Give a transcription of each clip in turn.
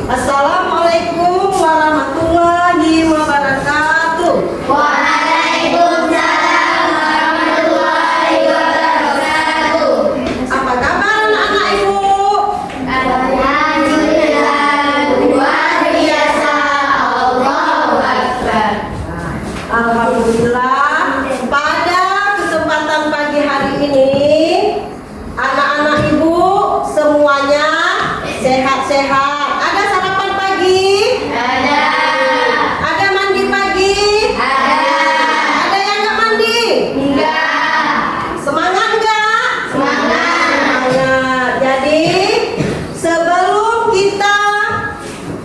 Assalamualaikum warahmatullahi wabarakatuh. Waalaikumsalam warahmatullahi wabarakatuh. Apa kabar anak-anak ibu? Alhamdulillah, luar biasa. Allahu Akbar. Alhamdulillah, pada kesempatan pagi hari ini anak-anak ibu semuanya sehat-sehat. Ada sarapan pagi? Ada. Ada mandi pagi? Ada. Ada yang nggak mandi? Enggak. Semangat nggak? Semangat. Semangat. Jadi sebelum kita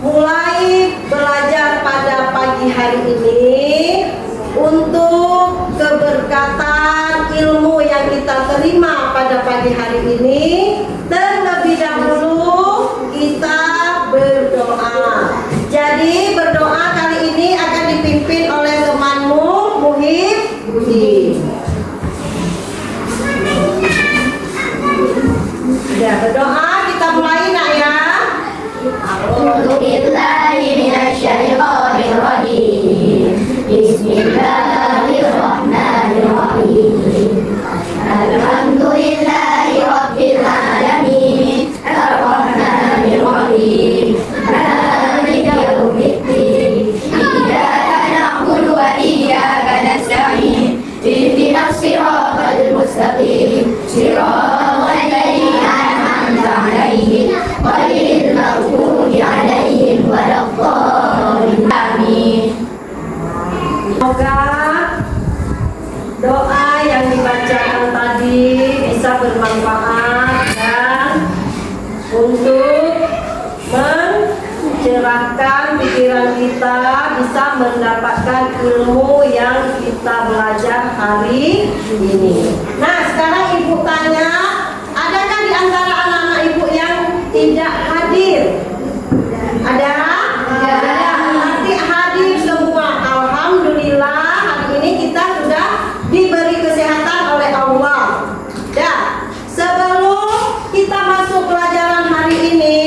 mulai belajar pada pagi hari ini, untuk keberkatan ilmu yang kita terima pada pagi hari ini, terlebih dahulu kita berdoa. Jadi berdoa kali ini akan dipimpin oleh temanmu Muhib Budi. Ya, berdoa kita mulai nak ya. A'udzu billahi minasyaitonir rajim. Bismillahirrahmanirrahim. Alhamdulillahi rabbil alamin. Arrahmanir rahim. Maliki yaumiddin. Iyyaka na'budu wa iyyaka nasta'in. Ihdinas siratal mustaqim. Siratal ladzina an'amta 'alaihim ghairil maghdubi 'alaihim waladdallin. Amin. Semoga doa yang dibacakan tadi bisa bermanfaat dan untuk mencerahkan pikiran kita, bisa mendapatkan ilmu yang kita belajar hari ini. Nah, sekarang ibu tanya, adakah di antara anak-anak ibu yang tidak hadir? Ada? Ada. Nanti hadir semua. Alhamdulillah, hari ini kita sudah diberi kesehatan oleh Allah. Dan sebelum kita masuk pelajaran hari ini,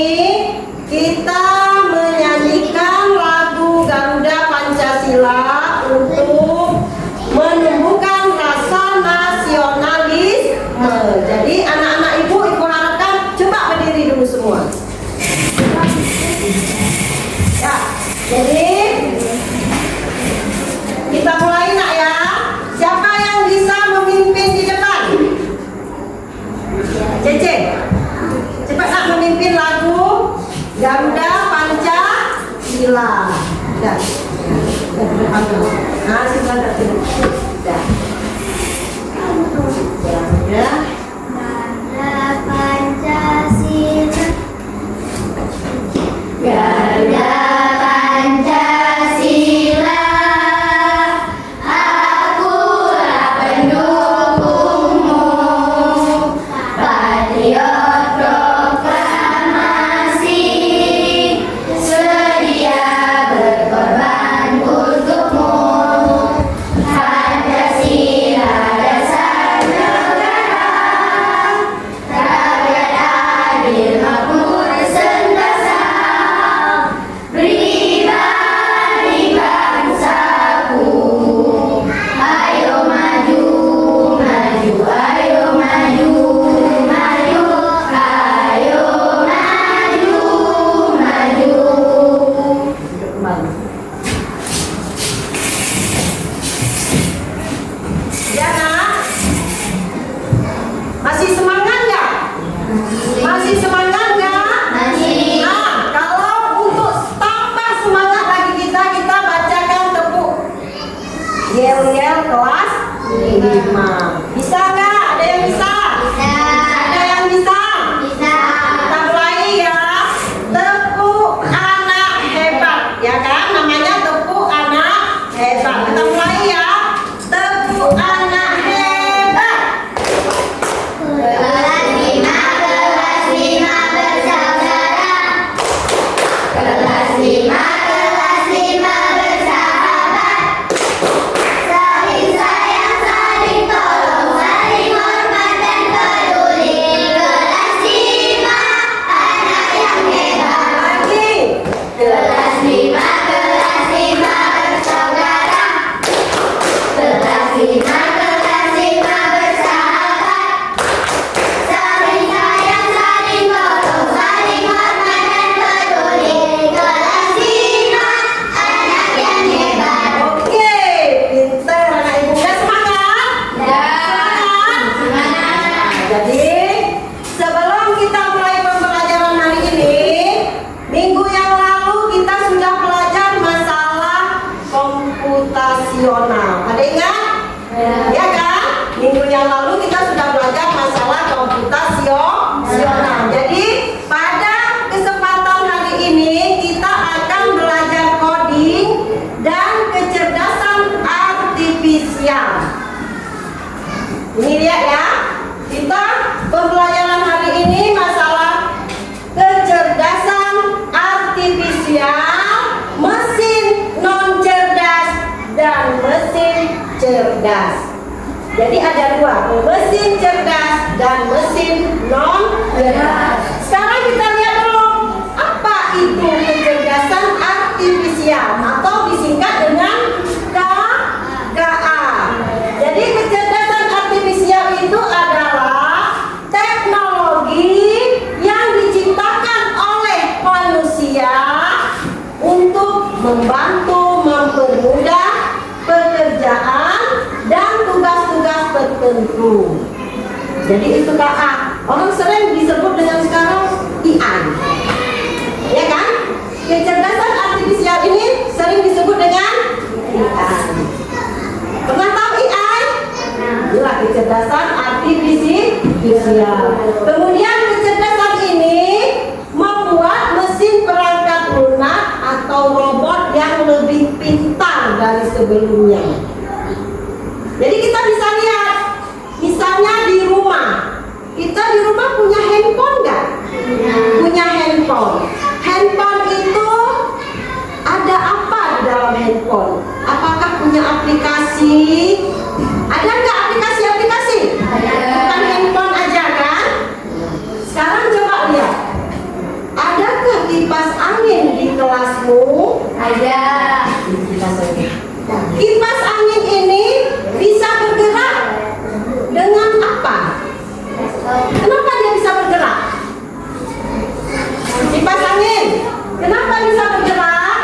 kita menyanyikan lagu Garuda Pancasila untuk menumbuhkan rasa nasionalisme. Jadi anak-anak ibu harapkan coba berdiri dulu semua. Ya, jadi kita mulai nak ya. Siapa yang bisa memimpin di depan? Cece, cepat nak memimpin lagu Garuda Pancasila. Dah. Nah, silakan dah. Ya. Garuda Pancasila. Garuda Pancasila, akulah pendukungmu, patriot proklamasi, sedia berkorban untukmu. Pancasila dasar negara, rakyat adil makmur sentosa, pribadi bangsaku. Ayo maju, maju, ayo maju, maju, ayo maju, maju. Kembali. Ya nak? Masih semangat nggak? Masih semangat nggak? Masih. Nah, kalau untuk tambah semangat lagi kita bacakan tepuk yel-yel kelas 5. Bisa nggak? Ada yang bisa? Bisa. Ada yang bisa? Bisa. Kita mulai ya. Tepuk anak hebat, ya kan? Namanya tepuk anak hebat. Kita mulai ya. Tepuk anak hebat. Kelas 5 bersaudara. Kelas 5 bersahabat. Saling sayang, saling tolong. cerdas. Jadi ada dua, mesin cerdas dan mesin non cerdas. Sekarang kita lihat dulu, apa itu kecerdasan artifisial atau disingkat dengan KA. Jadi kecerdasan artifisial itu adalah teknologi yang diciptakan oleh manusia untuk membantu mempermudah pekerjaan dan tugas-tugas tertentu. Jadi itu KA. Orang sering disebut dengan sekarang AI. Ya kan? Kecerdasan artifisial ini sering disebut dengan AI. Pernah tahu AI? Itulah kecerdasan artifisial. Kemudian kecerdasan ini membuat mesin perangkat lunak atau robot yang lebih pintar dari sebelumnya. Jadi kita bisa lihat, misalnya di rumah, kita di rumah punya handphone nggak? Punya handphone. Handphone itu ada apa di dalam handphone? Apakah punya aplikasi? Ada nggak aplikasi-aplikasi? Bukan handphone aja kan? Sekarang coba lihat, adakah kipas angin di kelasmu? Ada. Kipas angin ini bisa bergerak dengan apa? Kenapa dia bisa bergerak? Kipas angin, kenapa bisa bergerak?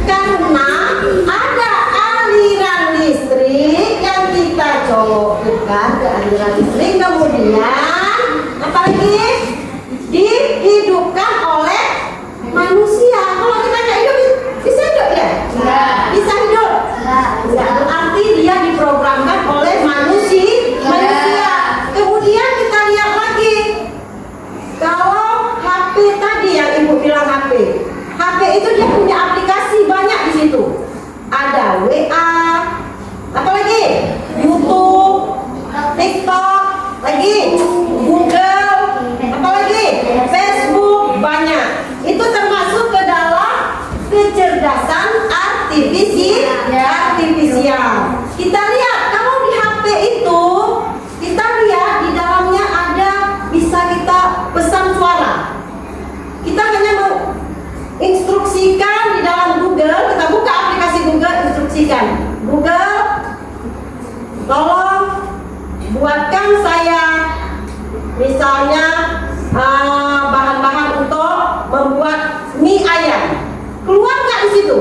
Karena ada aliran listrik yang kita colokkan ke aliran listrik, kemudian apalagi dihidupkan oleh manusia. Kalau kita nggak hidup, bisa hidup ya? Bisa hidup? Enggak, berarti dia diprogramkan oleh manusia. Kemudian kita lihat lagi, kalau HP tadi yang ibu bilang HP itu dia punya aplikasi banyak di situ. Ada WA, apalagi YouTube, TikTok, lagi Google, apalagi Facebook, banyak. Itu termasuk ke dalam kecerdasan artifisial. Kita lihat kalau di HP itu, kita lihat di dalamnya ada bisa kita pesan suara. Kita hanya menginstruksikan di dalam Google, kita buka aplikasi Google, instruksikan Google, tolong buatkan saya misalnya bahan-bahan untuk membuat mie ayam. Keluar nggak di situ?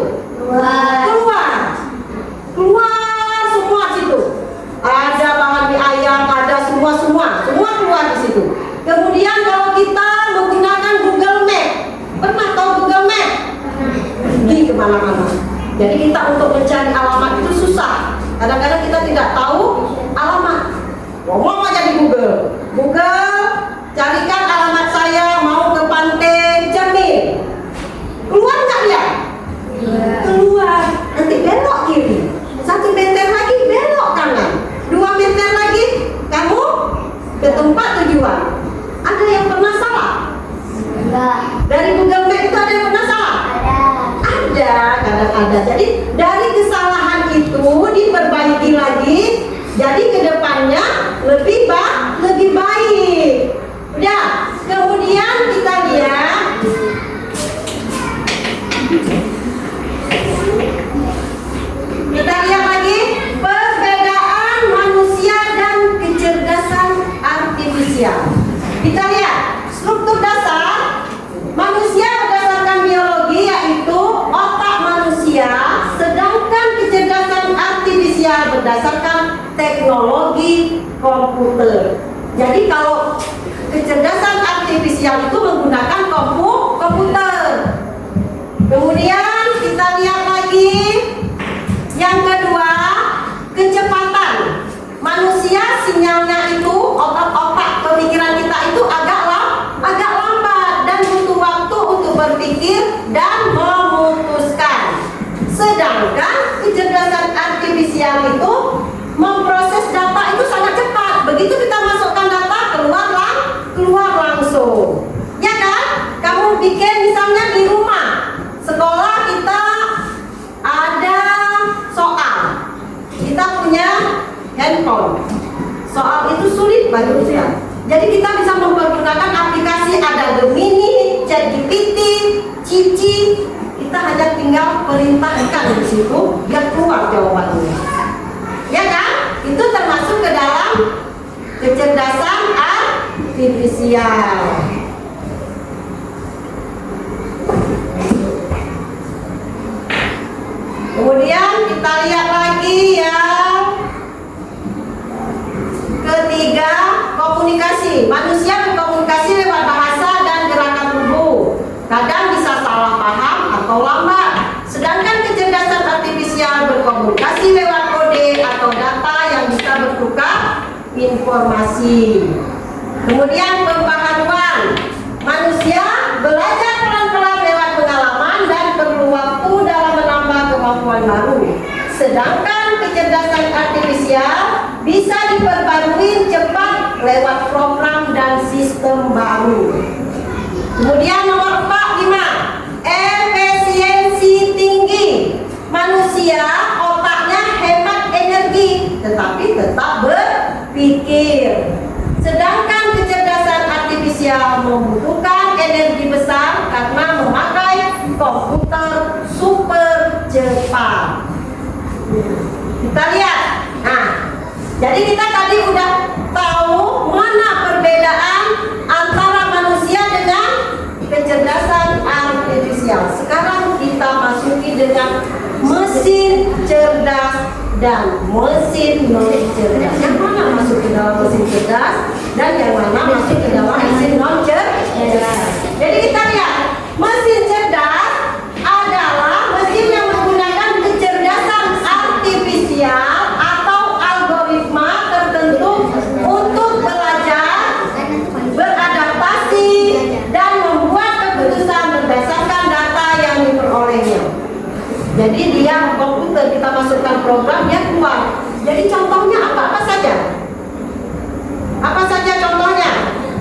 Keluar semua situ. Ada bahan mie ayam, ada semua keluar di situ. Kemudian kalau kita menggunakan Google Map, pernah tahu Google Map? Pergi kemana-mana. Jadi kita untuk mencari alamat itu susah. Kadang-kadang kita tidak tahu alamat. Ngomong aja di Google. Google, carikan alamat saya mau ke Pantai Cermin. Keluar nggak dia? Keluar. Nanti belok kiri. 1 meter lagi belok kanan. 2 meter lagi kamu ke tempat tujuan. Ada yang pernah salah? Enggak. Dari Google Map itu ada yang pernah salah? Ada, kadang ada. Jadi dari kesalahan itu diperbaiki lagi. Jadi kedepannya lebih baik. Udah. Kemudian kita lihat. Kita lihat lagi perbedaan manusia dan kecerdasan artifisial. Kita lihat struktur dasar manusia berdasarkan biologi, yaitu otak manusia, sedangkan kecerdasan artifisial berdasarkan teknologi komputer. Jadi kalau kecerdasan artifisial itu menggunakan komputer. Kemudian kita lihat lagi yang kedua, kecepatan manusia, sinyalnya itu otak pemikiran kita itu agak lambat dan butuh waktu untuk berpikir dan memutuskan. Sedangkan kecerdasan artifisial itu memproses data itu sangat cepat. Begitu kita masukkan data, keluar langsung. Ya kan? Kamu bikin misalnya di rumah, sekolah kita ada soal. Kita punya handphone. Soal itu sulit bagi kita. Jadi kita bisa mempergunakan aplikasi ada Gemini, ChatGPT, Cici. Kita hanya tinggal perintahkan di situ, dia keluar jawabannya. Ya kan? Itu termasuk ke dalam kecerdasan artifisial. Kemudian kita lihat lagi yang ketiga, komunikasi. Manusia berkomunikasi lewat bahasa dan gerakan tubuh. Kadang bisa salah paham atau lambat. Sedangkan kecerdasan artifisial berkomunikasi lewat kode atau data yang bisa bertukar informasi. Kemudian pembaharuan. Manusia belajar pelan-pelan lewat pengalaman dan perlu waktu dalam menambah kemampuan baru. Sedangkan kecerdasan artifisial bisa diperbarui cepat lewat program dan sistem baru. Kemudian nomor 5, efisiensi tinggi. Manusia otaknya hemat energi, tetapi tetap berpikir. Sedangkan kecerdasan artifisial membutuhkan energi besar karena memakai komputer super cepat. Kita lihat. Nah, jadi kita tadi udah tahu mana perbedaan antara manusia dengan kecerdasan artifisial. Sekarang kita masuki dengan mesin cerdas dan mesin non cerdas. Yang mana masuk ke dalam mesin cerdas dan yang mana masuk ke dalam mesin non cerdas? Jadi kita lihat, mesin cerdas adalah mesin yang menggunakan kecerdasan artifisial atau algoritma tertentu untuk belajar, beradaptasi, dan membuat keputusan berdasarkan data yang diperolehnya. Jadi dia komputer, kita masukkan program, dia keluar. Jadi contohnya apa saja? Apa saja contohnya?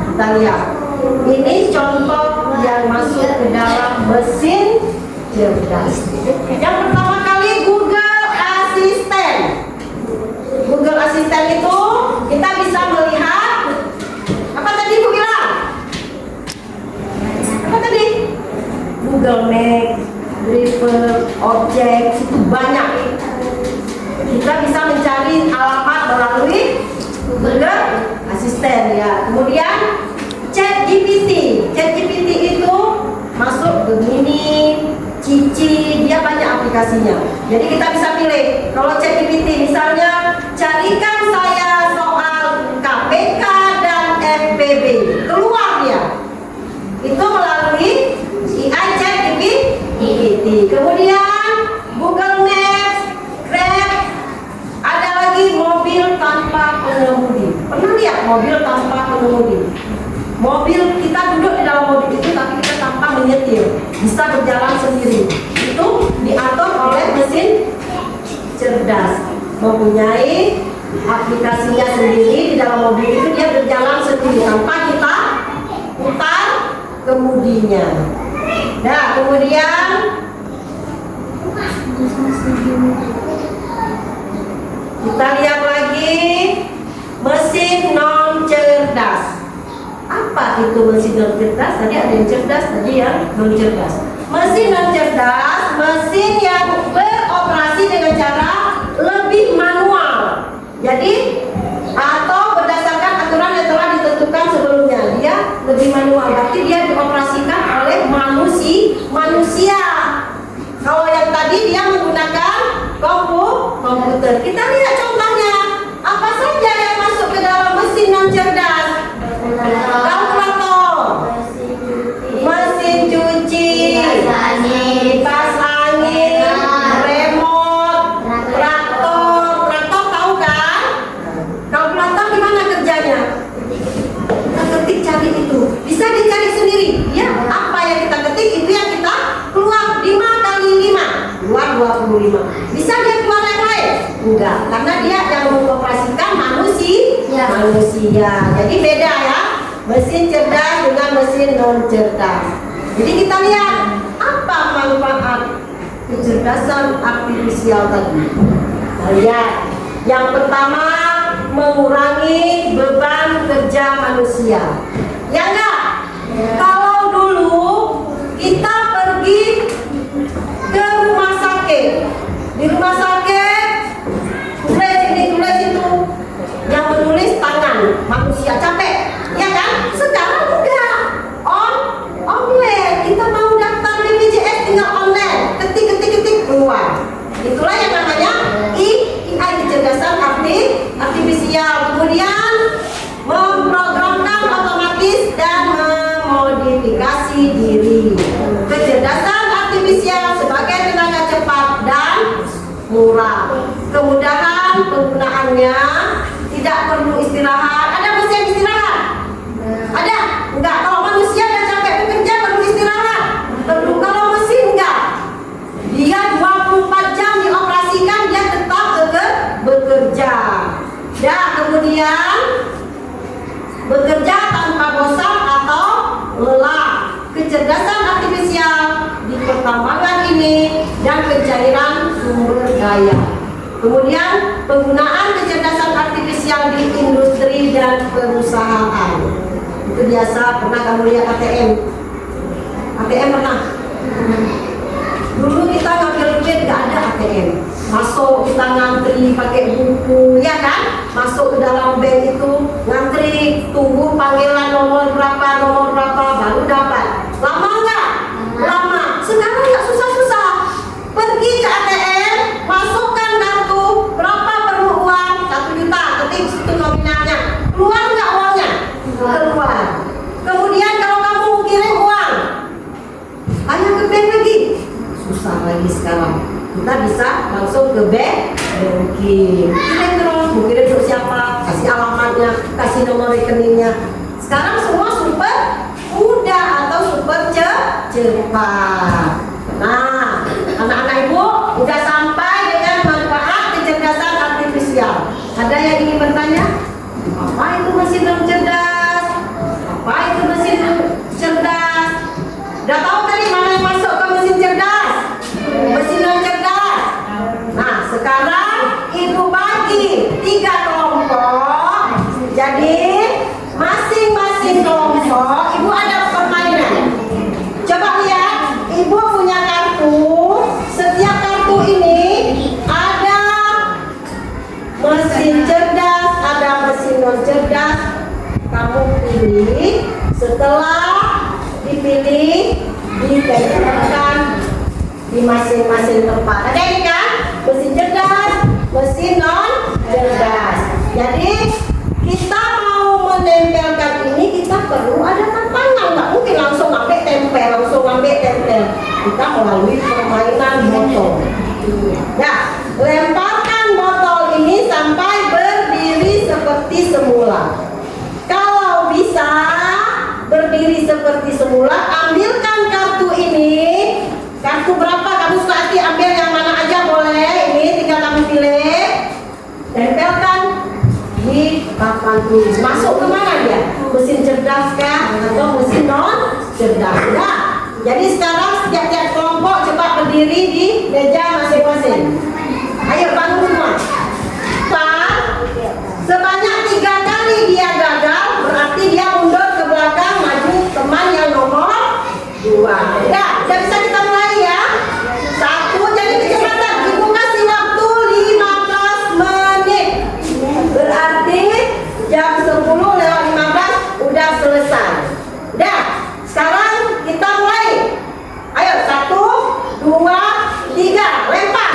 Kita lihat. Ini contoh yang masuk ke dalam mesin cerdas. Yang pertama kali Google Assistant. Google Assistant itu kita bisa melihat apa tadi Bu bilang? Apa tadi? Google Maps, Driver, objek, itu banyak. Kita bisa mencari alamat melalui Google Assistant ya. Kemudian ChatGPT. ChatGPT itu masuk Gemini, Cici, dia banyak aplikasinya. Jadi kita bisa pilih. Kalau ChatGPT misalnya, carikan saya soal KPK dan FPB, keluar dia. Itu melalui AI ChatGPT. Kemudian Google Maps, Grab, ada lagi mobil tanpa pengemudi. Pernah lihat mobil tanpa pengemudi? Mobil kita duduk di dalam mobil itu tapi kita tanpa menyetir, bisa berjalan sendiri. Itu diatur oleh mesin cerdas, mempunyai aplikasinya sendiri di dalam mobil itu, dia berjalan sendiri tanpa kita putar kemudinya. Nah, kemudian kita lihat lagi mesin non cerdas. Apa itu mesin non cerdas? Tadi ada yang cerdas, tadi yang non cerdas. Mesin non cerdas, mesin yang beroperasi dengan cara lebih manual. Jadi atau berdasarkan aturan yang telah ditentukan sebelumnya, dia lebih manual. Berarti dia dioperasikan oleh manusia. Kalau yang tadi dia menggunakan komputer. Kita lihat contohnya. Apa saja yang masuk ke dalam mesin non cerdas? Kalkulator, mesin cuci, kipas angin, remote, traktor. Traktor tahu kan? Kalkulator gimana kerjanya? Kita ketik cari itu, bisa dicari sendiri. Ya, apa yang kita ketik itu yang kita keluar. 5 kali 5 keluar 25. Bisa dia keluar yang lain? Enggak, karena dia yang mengoperasikan manusia. Jadi beda ya, mesin cerdas dengan mesin non cerdas. Jadi kita lihat apa manfaat kecerdasan artifisial tadi. Nah, lihat, yang pertama mengurangi beban kerja manusia. Ya enggak? Kalau dulu kita pergi ke rumah sakit, di rumah sakit tulis ini tulis itu, yang menulis tangan manusia, capek, ya kan? Sekarang enggak, online. Kita mau daftar BPJS tinggal online, ketik keluar. Itulah yang namanya AI, kecerdasan artifisial. Kemudian memprogramkan otomatis dan memodifikasi diri. Kecerdasan artifisial sebagai tenaga cepat dan murah. Kemudahan penggunaannya, tidak perlu istirahat. Ada mesin istirahat? Ada? Enggak. Kalau manusia dan capek bekerja perlu istirahat? Perlu. Kalau mesin enggak. Dia 24 jam dioperasikan, dia tetap bekerja. Dan kemudian bekerja tanpa bosan atau lelah. Kecerdasan artifisial di pertambangan ini dan pencairan sumber daya. Kemudian penggunaan kecerdasan artifisial di industri dan perusahaan. Itu biasa, pernah kamu lihat ATM? ATM pernah? Dulu kita ngambil duit gak ada ATM. Masuk kita ngantri pakai buku, ya kan? Masuk ke dalam bank itu ngantri, tunggu panggilan nomor berapa baru dapat. Lama nggak? Lama. Sekarang nggak susah-susah. Pergi ke ATM, masukkan kartu, berapa perlu uang? 1 juta, ketik situ nominalnya. Keluar nggak uangnya? Keluar. Kemudian kalau kamu mau kirim uang, hanya ke bank lagi. Susah lagi sekarang. Kita bisa langsung ke bank, kirim terus, mau kirim untuk siapa, kasih alamatnya, kasih nomor rekeningnya. Sekarang semua super mudah atau super cepat. Nah, anak-anak ibu udah sampai dengan manfaat kecerdasan artifisial. Ada yang ingin bertanya? Apa itu mesin cerdas? Apa itu mesin cerdas? Udah tahu tadi mana yang masuk ke mesin cerdas? Mesin cerdas. Nah, sekarang ibu bagi 3 kelompok. Jadi masing-masing kelompok ibu ada permainan. Coba lihat, ibu punya kartu. Setiap kartu ini ada mesin cerdas, ada mesin non cerdas. Kamu pilih. Setelah dipilih, ditempelkan di masing-masing tempat. Ada ini kan? Mesin cerdas, mesin non cerdas. Jadi kita mau menempelkan ini, kita perlu ada tantangan. Nggak mungkin langsung ambil tempel. Kita melalui permainan botol. Ya, lemparkan botol ini sampai berdiri seperti semula. Kalau bisa berdiri seperti semula, ambilkan kartu ini. Kartu berapa kamu suka hati, ambil yang mana aja boleh. Ini tinggal kamu pilih. Tempelkan di papan tulis. Masuk ke mana dia? Mesin cerdas kah atau mesin non cerdas? Nah, jadi sekarang setiap kelompok coba berdiri di meja masing-masing. Ayo bangun semua. Sebanyak 3 kali dia gagal, berarti dia mundur ke belakang, maju teman yang nomor 2. Ya, bisa kita mulai ya. 1, jadi kecepatan. Ibu kasih waktu 15 menit. Berarti jam 10:15 udah selesai. Udah, sekarang kita mulai. Ayo, 1, 2, 3, lempar.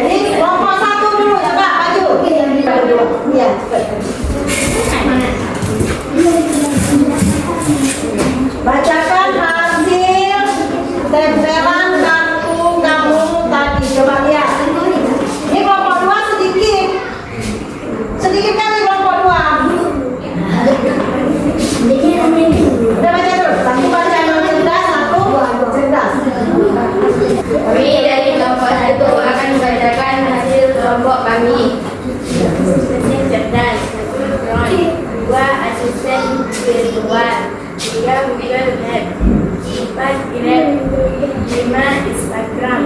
Jadi kelompok 1 dulu ya Pak, maju. Iya, cepat. Bacakan hasil tempelan kartu kamu tadi. Coba lihat. Ini kelompok 2 sedikit. Sedikit kali kelompok 2. Udah baca terus. Satu baca yang cerdas, satu cerdas. Kami dari kelompok 1 akan membacakan hasil kelompok kami. Asisten cerdas, 1 drawing, 2 asisten virtual, 3 Google Map, 4 Grab, 5 Instagram,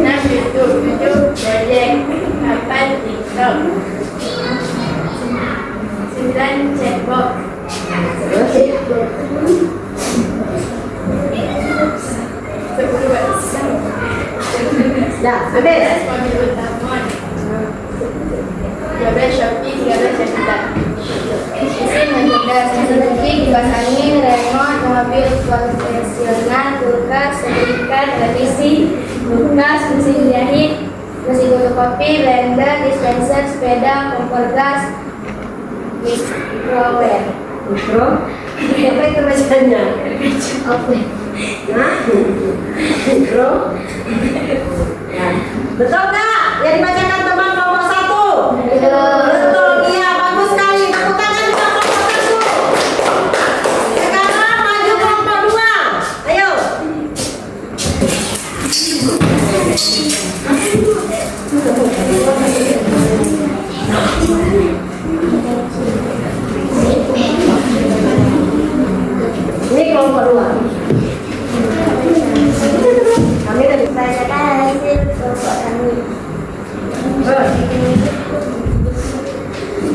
6 YouTube, 7 Project, 8 TikTok, 9 Chatbox, Ya, habis. mobil utama, 12 Shopee, 13 Shopee. Mesin mencerdas, mesin cuci, kipas angin, remote, mobil konvensional, kulkas, setrika, televisi, kulkas, mesin jahit, mesin fotokopi, blender, dispenser, sepeda, kompor gas, microwave. Mikro. Apa itu bacanya? Oke. Nah, mikro. Ya. Betul nggak? Yang dibacakan teman kelompok 1. Betul, iya, bagus sekali. Tepuk tangan untuk kelompok 1. Sekarang maju kelompok 2. Ayo. Ini kelompok 2. Kami tadi Bacakan hasil kelompok kami.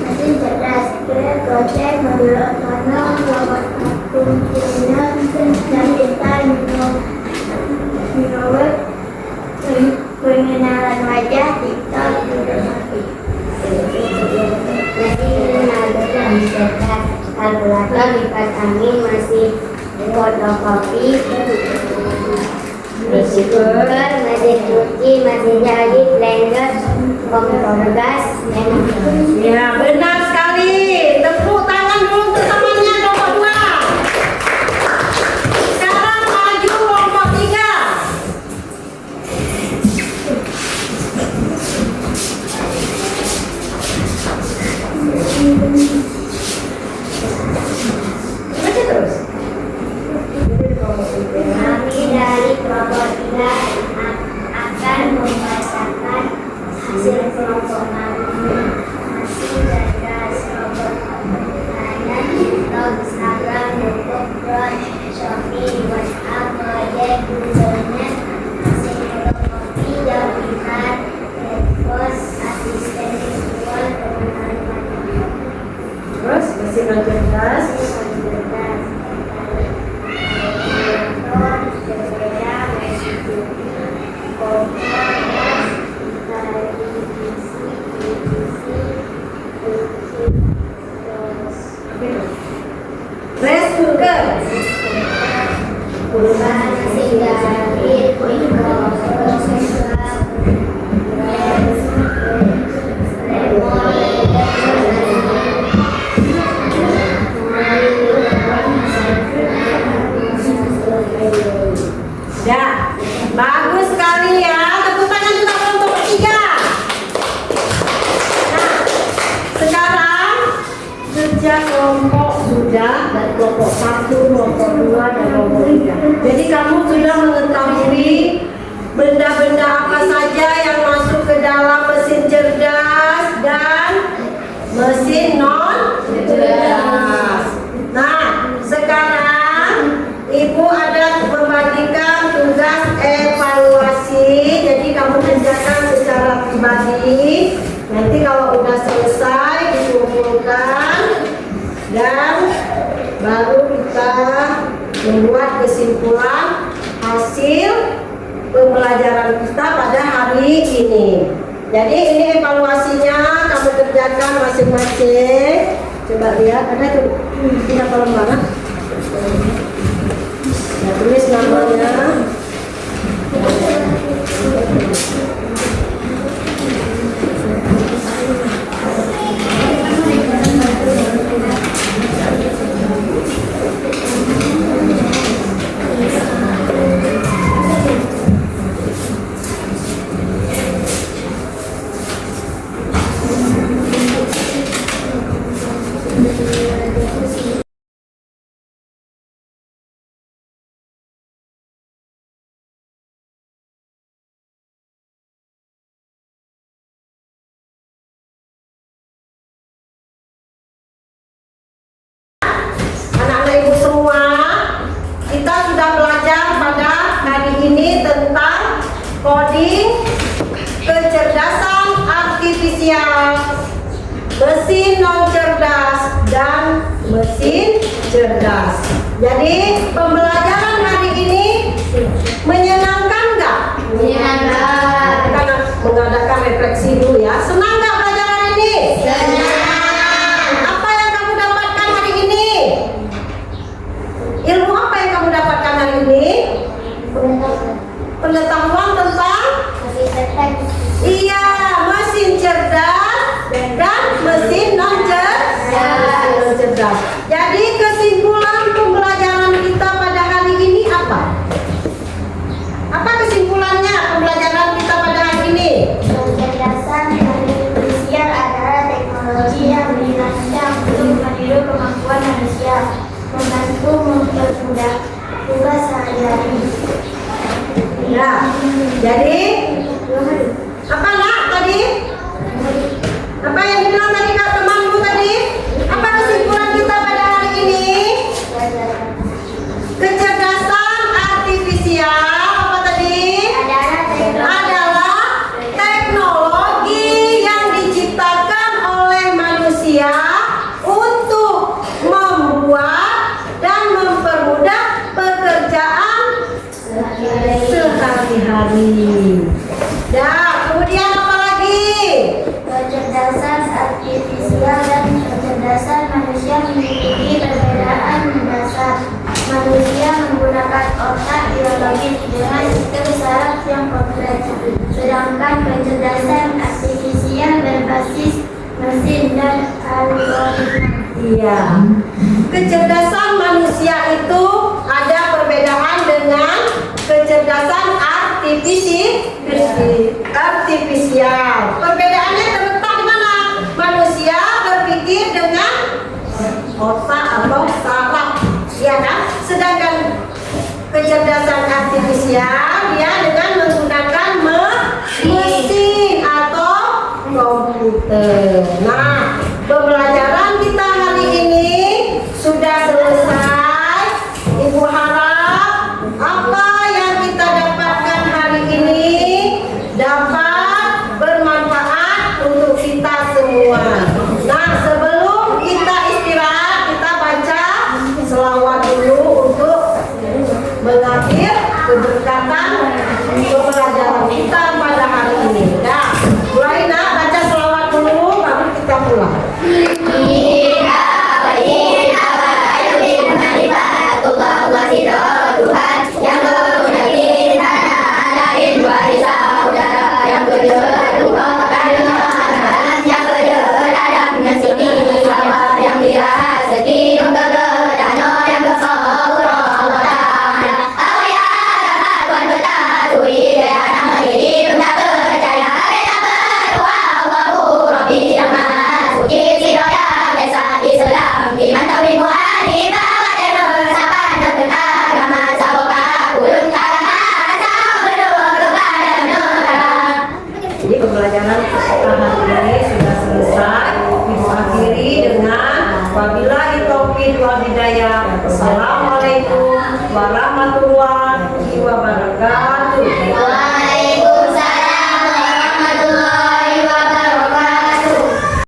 Mesin cerdas, Grab, Gojek, mobil otonom, robot vakum cleaner, dan pintar microwave, pengenalan wajah, TikTok, fotografi. Jadi mengenal dan cerdas, kalkulator, kipas angin, mesin fotokopi, mesin cooker, mesin cuci, mesin jahit, blender, kompor gas, dan Ya, benar sekali. Tepuk tangan dulu untuk temannya kelompok 2. Sekarang maju kelompok 3. Baca terus. kami dari kelompok 3 akan membacakan hasil kelompok kami. Mesin cerdas, robot pelayanan, TikTok, Instagram, YouTube, Drone, Shopee, WhatsApp, Gojek, Google Map, mesin fotokopi, jam pintar, pos, asisten virtual, pengenalan wajah. Terus mesin cerdas. Rice cooker. Ya, bagus sekali ya. Tepuk tangan juga untuk 3. Nah, sekarang kerja kelompok sudah dan kelompok 1, kelompok 2 dan kelompok 3. Jadi kamu sudah mengetahui benda-benda apa saja yang masuk ke dalam mesin cerdas dan mesin non cerdas. Nah, sekarang Ibu ada membagikan tugas evaluasi. Jadi kamu kerjakan secara pribadi. Nanti kalau udah selesai dikumpulkan dan baru kita membuat kesimpulan hasil pembelajaran kita pada hari ini. Jadi ini evaluasinya kamu kerjakan masing-masing. Coba lihat, ada tuh tidak lembaran. tulis namanya. Anak-anak ibu semua, kita sudah belajar pada hari ini tentang coding, kecerdasan artifisial, mesin non cerdas dan mesin cerdas. Jadi pembelajaran hari ini menyenangkan nggak? Menyenangkan. Kita mengadakan refleksi dulu ya. Senang nggak belajar hari ini? Senang. Apa yang kamu dapatkan hari ini? Ilmu apa yang kamu dapatkan hari ini? Pengetahuan tentang iya, mesin cerdas dan mesin non cerdas. Jadi kesimpulan pembelajaran kita pada hari ini apa? Apa kesimpulannya pembelajaran kita pada hari ini? Kecerdasan artifisial adalah teknologi yang dirancang untuk meniru kemampuan manusia, membantu mempermudah tugas sehari-hari. Ya, jadi apa nak tadi? Apa yang dibilang tadi kak temanmu tadi? Apa kesimpulan kita pada hari ini? Kecerdasan artifisial apa tadi? Adalah teknologi yang diciptakan oleh manusia untuk membuat dan mempermudah pekerjaan sehari-hari. Nah, kemudian apa lagi? Kecerdasan artifisial dan kecerdasan manusia memiliki perbedaan mendasar. Manusia menggunakan otak biologis dengan sistem saraf yang kompleks, sedangkan kecerdasan artifisial berbasis mesin dan algoritma. Iya. Kecerdasan manusia itu ada perbedaan dengan kecerdasan artifisial. Perbedaannya terletak di mana? Manusia berpikir dengan otak atau saraf, ya kan? Sedangkan kecerdasan artifisial dia dengan menggunakan mesin atau komputer. Nah, pembelajaran kita hari ini sudah selesai. Ibu harap apa yang kita dapatkan hari ini dapat bermanfaat untuk kita semua. Nah, sebelum kita istirahat, kita baca selawat dulu untuk mengakhir keberkatan pembelajaran kita pada hari ini. Nah, mulai nak baca selawat dulu, baru kita pulang. Jadi pembelajaran kita hari ini sudah selesai. Ibu akhiri dengan wabillahi taufiq wal hidayah. Wassalamualaikum warahmatullahi wabarakatuh.